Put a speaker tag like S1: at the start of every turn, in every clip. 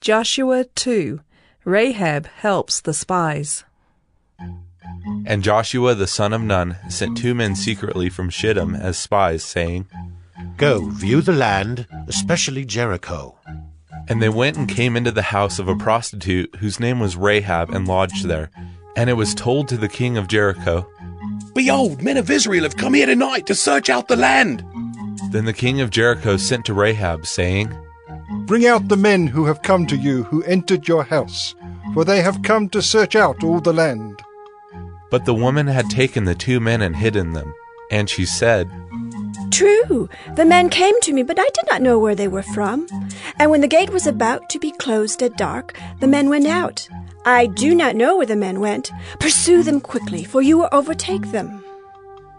S1: Joshua 2. Rahab helps the spies.
S2: And Joshua the son of Nun sent 2 men secretly from Shittim as spies, saying,
S3: Go, view the land, especially Jericho.
S2: And they went and came into the house of a prostitute whose name was Rahab, and lodged there. And it was told to the king of Jericho,
S4: Behold, men of Israel have come here tonight to search out the land.
S2: Then the king of Jericho sent to Rahab, saying,
S5: Bring out the men who have come to you, who entered your house, for they have come to search out all the land.
S2: But the woman had taken the 2 men and hidden them. And she said,
S6: True, the men came to me, but I did not know where they were from. And when the gate was about to be closed at dark, the men went out. I do not know where the men went. Pursue them quickly, for you will overtake them.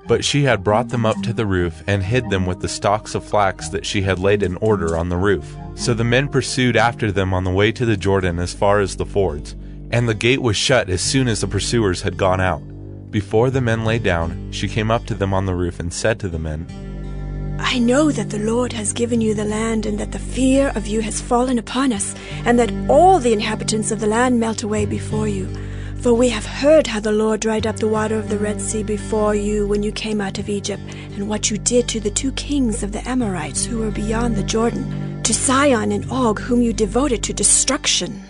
S2: But she had brought them up to the roof, and hid them with the stalks of flax that she had laid in order on the roof. So the men pursued after them on the way to the Jordan as far as the fords. And the gate was shut as soon as the pursuers had gone out. Before the men lay down, she came up to them on the roof and said to the men,
S6: I know that the Lord has given you the land, and that the fear of you has fallen upon us, and that all the inhabitants of the land melt away before you. For we have heard how the Lord dried up the water of the Red Sea before you when you came out of Egypt, and what you did to the 2 kings of the Amorites who were beyond the Jordan, to Sihon and Og, whom you devoted to destruction.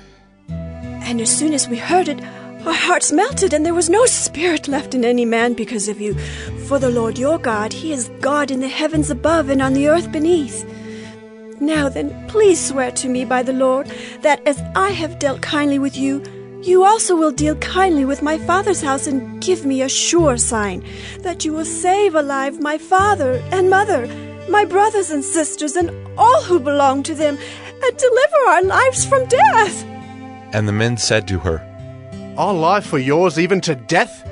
S6: And as soon as we heard it, our hearts melted, and there was no spirit left in any man because of you. For the Lord your God, He is God in the heavens above and on the earth beneath. Now then, please swear to me by the Lord, that as I have dealt kindly with you, you also will deal kindly with my father's house, and give me a sure sign that you will save alive my father and mother, my brothers and sisters, and all who belong to them, and deliver our lives from death.
S2: And the men said to her,
S4: Our life for yours even to death?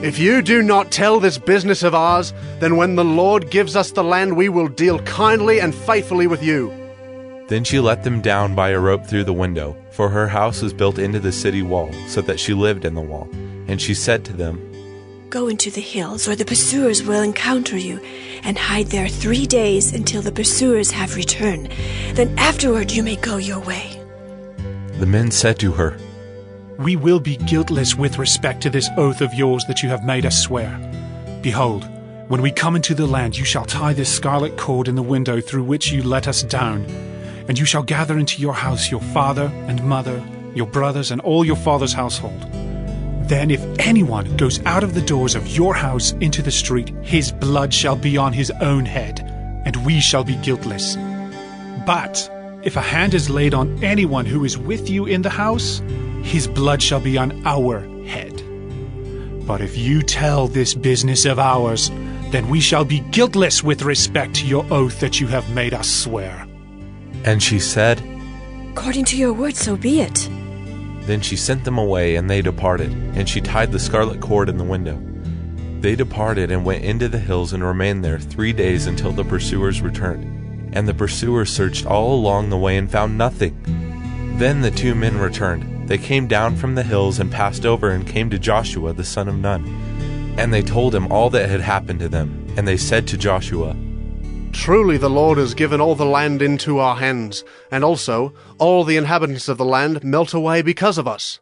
S4: If you do not tell this business of ours, then when the Lord gives us the land, we will deal kindly and faithfully with you.
S2: Then she let them down by a rope through the window, for her house was built into the city wall, so that she lived in the wall. And she said to them,
S6: Go into the hills, or the pursuers will encounter you, and hide there 3 days until the pursuers have returned. Then afterward you may go your way.
S2: The men said to her,
S7: We will be guiltless with respect to this oath of yours that you have made us swear. Behold, when we come into the land, you shall tie this scarlet cord in the window through which you let us down, and you shall gather into your house your father and mother, your brothers, and all your father's household. Then if anyone goes out of the doors of your house into the street, his blood shall be on his own head, and we shall be guiltless. But if a hand is laid on anyone who is with you in the house, his blood shall be on our head. But if you tell this business of ours, then we shall be guiltless with respect to your oath that you have made us swear.
S2: And she said,
S6: According to your word, so be it.
S2: Then she sent them away, and they departed, and she tied the scarlet cord in the window. They departed and went into the hills and remained there 3 days until the pursuers returned. And the pursuers searched all along the way and found nothing. Then the 2 men returned. They came down from the hills and passed over and came to Joshua the son of Nun. And they told him all that had happened to them. And they said to Joshua,
S4: Truly the Lord has given all the land into our hands, and also all the inhabitants of the land melt away because of us.